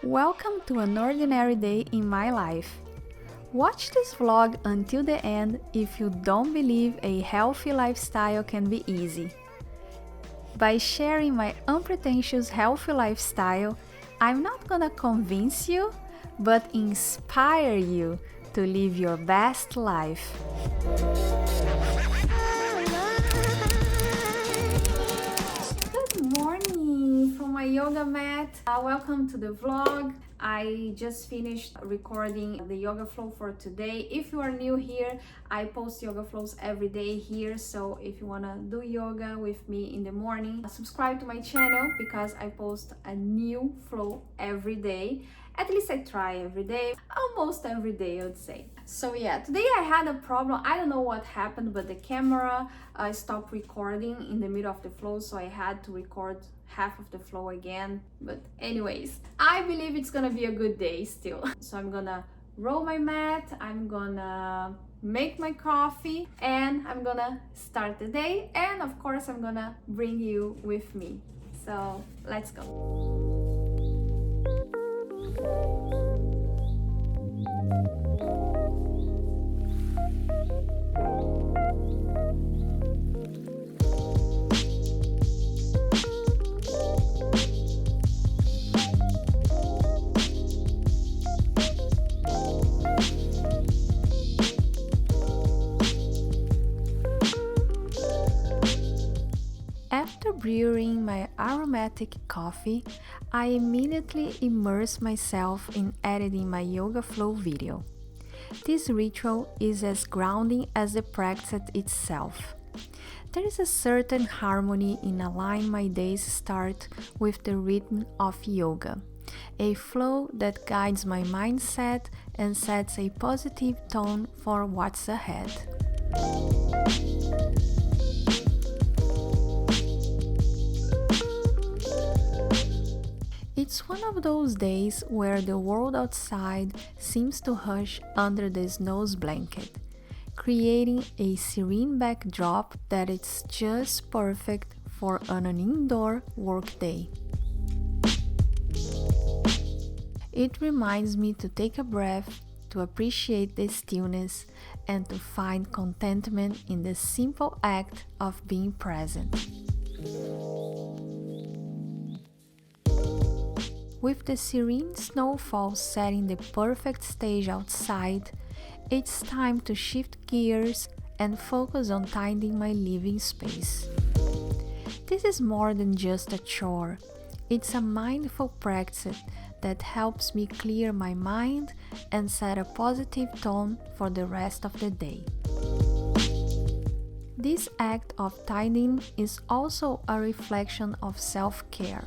Welcome to an ordinary day in my life. Watch this vlog until the end if you don't believe a healthy lifestyle can be easy. By sharing my unpretentious healthy lifestyle, I'm not gonna convince you, but inspire you to live your best life. Good morning from my yoga mat. Welcome to the vlog. I just finished recording the yoga flow for today. If you are new here, I post yoga flows every day here. So if you wanna do yoga with me in the morning, subscribe to my channel because I post a new flow every day. At least I try every day, almost every day I would say. So yeah, today I had a problem. I don't know what happened, but the camera stopped recording in the middle of the flow, so I had to record half of the flow again. But anyways, I believe it's gonna be a good day still. So I'm gonna roll my mat, I'm gonna make my coffee, and I'm gonna start the day. And of course, I'm gonna bring you with me. So let's go. After brewing my aromatic coffee, I immediately immerse myself in editing my yoga flow video. This ritual is as grounding as the practice itself. There is a certain harmony in aligning my day's start with the rhythm of yoga, a flow that guides my mindset and sets a positive tone for what's ahead. It's one of those days where the world outside seems to hush under the snow's blanket, creating a serene backdrop that is just perfect for an indoor workday. It reminds me to take a breath, to appreciate the stillness, and to find contentment in the simple act of being present. With the serene snowfall setting the perfect stage outside, it's time to shift gears and focus on tidying my living space. This is more than just a chore, it's a mindful practice that helps me clear my mind and set a positive tone for the rest of the day. This act of tidying is also a reflection of self-care.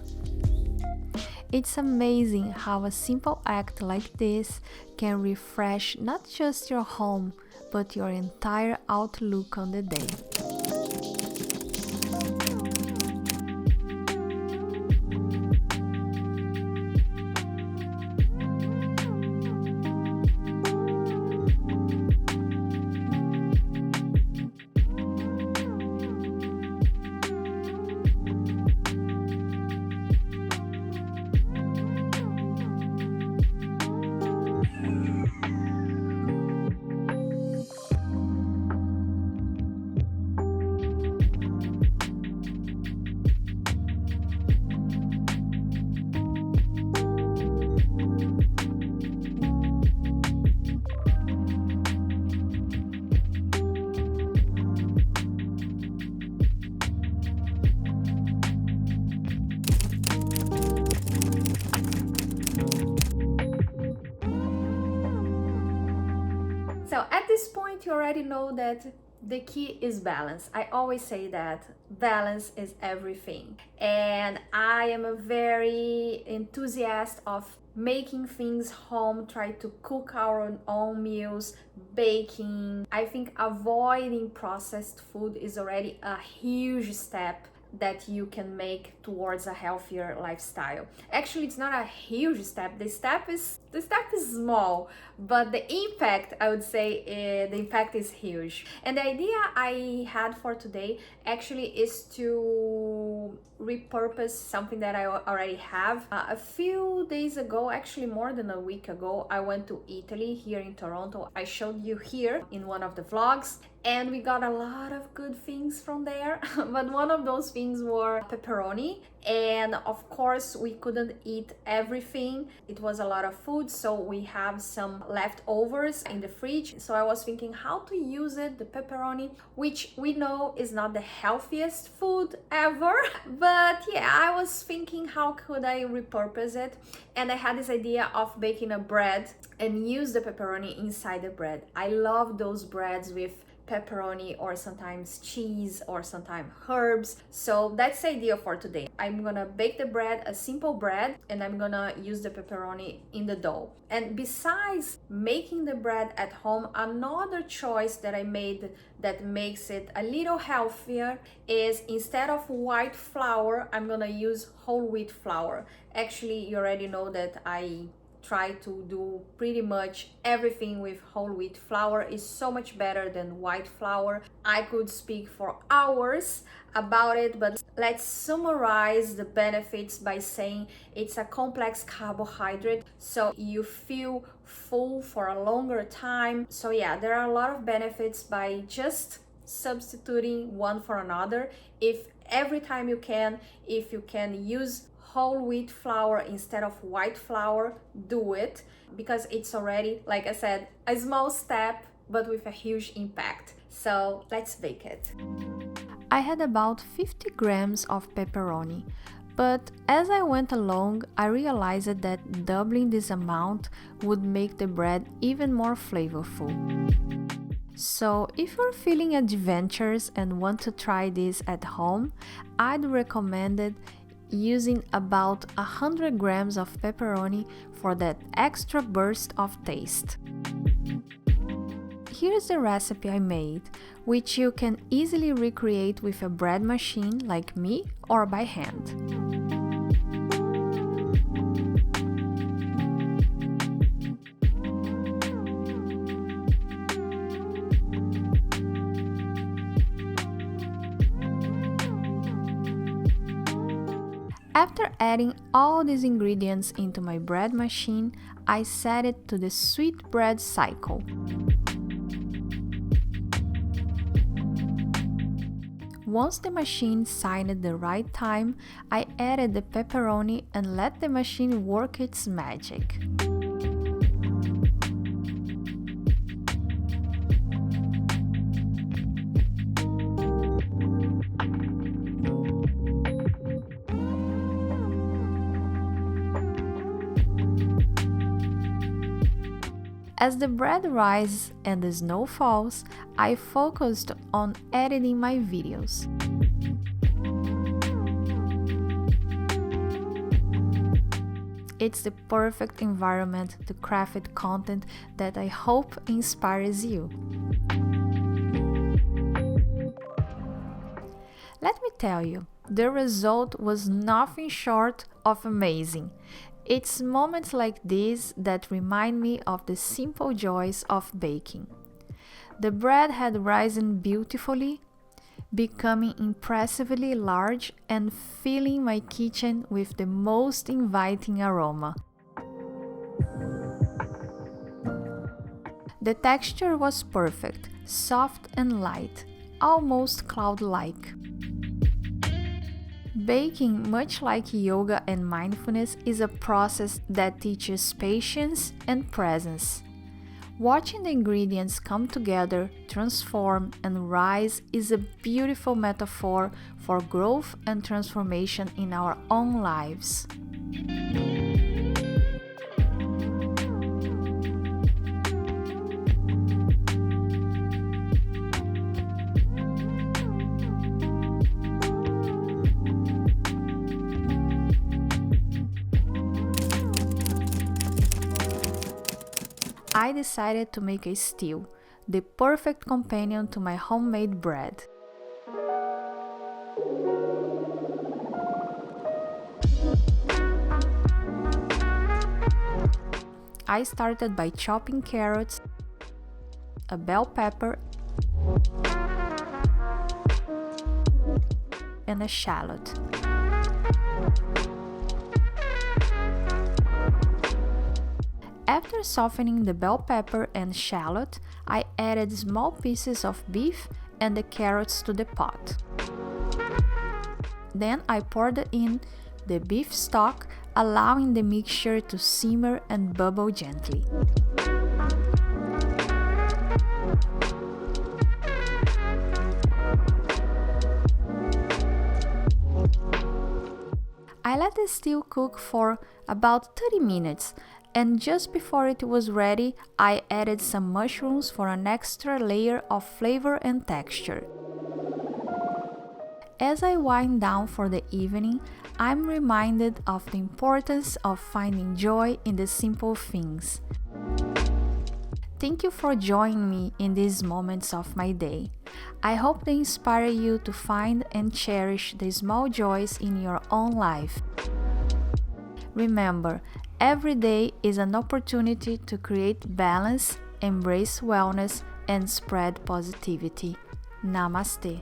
It's amazing how a simple act like this can refresh not just your home, but your entire outlook on the day. So at this point, you already know that the key is balance. I always say that balance is everything. And I am a very enthusiast of making things home, try to cook our own meals, baking. I think avoiding processed food is already a huge step that you can make towards a healthier lifestyle. Actually, it's not a huge step. The step is small, but the impact, I would say, the impact is huge. And the idea I had for today actually is to repurpose something that I already have. A few days ago, actually more than a week ago, I went to Italy here in Toronto. I showed you here in one of the vlogs, and we got a lot of good things from there. But one of those things were pepperoni, and of course we couldn't eat everything. It was a lot of food, so we have some leftovers in the fridge. So I was thinking how to use it, the pepperoni, which we know is not the healthiest food ever. But yeah, I was thinking how could I repurpose it, and I had this idea of baking a bread and use the pepperoni inside the bread. I love those breads with pepperoni or sometimes cheese or sometimes herbs. So that's the idea for today. I'm gonna bake the bread, a simple bread, and I'm gonna use the pepperoni in the dough. And besides making the bread at home, another choice that I made that makes it a little healthier is instead of white flour, I'm gonna use whole wheat flour. Actually, you already know that I try to do pretty much everything with whole wheat flour. Is so much better than white flour. I could speak for hours about it, but let's summarize the benefits by saying it's a complex carbohydrate, so you feel full for a longer time. So yeah, there are a lot of benefits by just substituting one for another. If every time you can, if you can use whole wheat flour instead of white flour, do it, because it's already, like I said, a small step but with a huge impact. So let's bake it. I had about 50 grams of pepperoni, but as I went along, I realized that doubling this amount would make the bread even more flavorful. So if you're feeling adventurous and want to try this at home, I'd recommend it using about 100 grams of pepperoni for that extra burst of taste. Here's the recipe I made, which you can easily recreate with a bread machine like me or by hand. After adding all these ingredients into my bread machine, I set it to the sweet bread cycle. Once the machine signed the right time, I added the pepperoni and let the machine work its magic. As the bread rises and the snow falls, I focused on editing my videos. It's the perfect environment to craft content that I hope inspires you. Let me tell you, the result was nothing short of amazing. It's moments like these that remind me of the simple joys of baking. The bread had risen beautifully, becoming impressively large and filling my kitchen with the most inviting aroma. The texture was perfect, soft and light, almost cloud-like. Baking, much like yoga and mindfulness, is a process that teaches patience and presence. Watching the ingredients come together, transform, and rise is a beautiful metaphor for growth and transformation in our own lives. I decided to make a stew, the perfect companion to my homemade bread. I started by chopping carrots, a bell pepper, and a shallot. After softening the bell pepper and shallot, I added small pieces of beef and the carrots to the pot. Then I poured in the beef stock, allowing the mixture to simmer and bubble gently. I let the stew cook for about 30 minutes, and just before it was ready, I added some mushrooms for an extra layer of flavor and texture. As I wind down for the evening, I'm reminded of the importance of finding joy in the simple things. Thank you for joining me in these moments of my day. I hope they inspire you to find and cherish the small joys in your own life. Remember, every day is an opportunity to create balance, embrace wellness, and spread positivity. Namaste.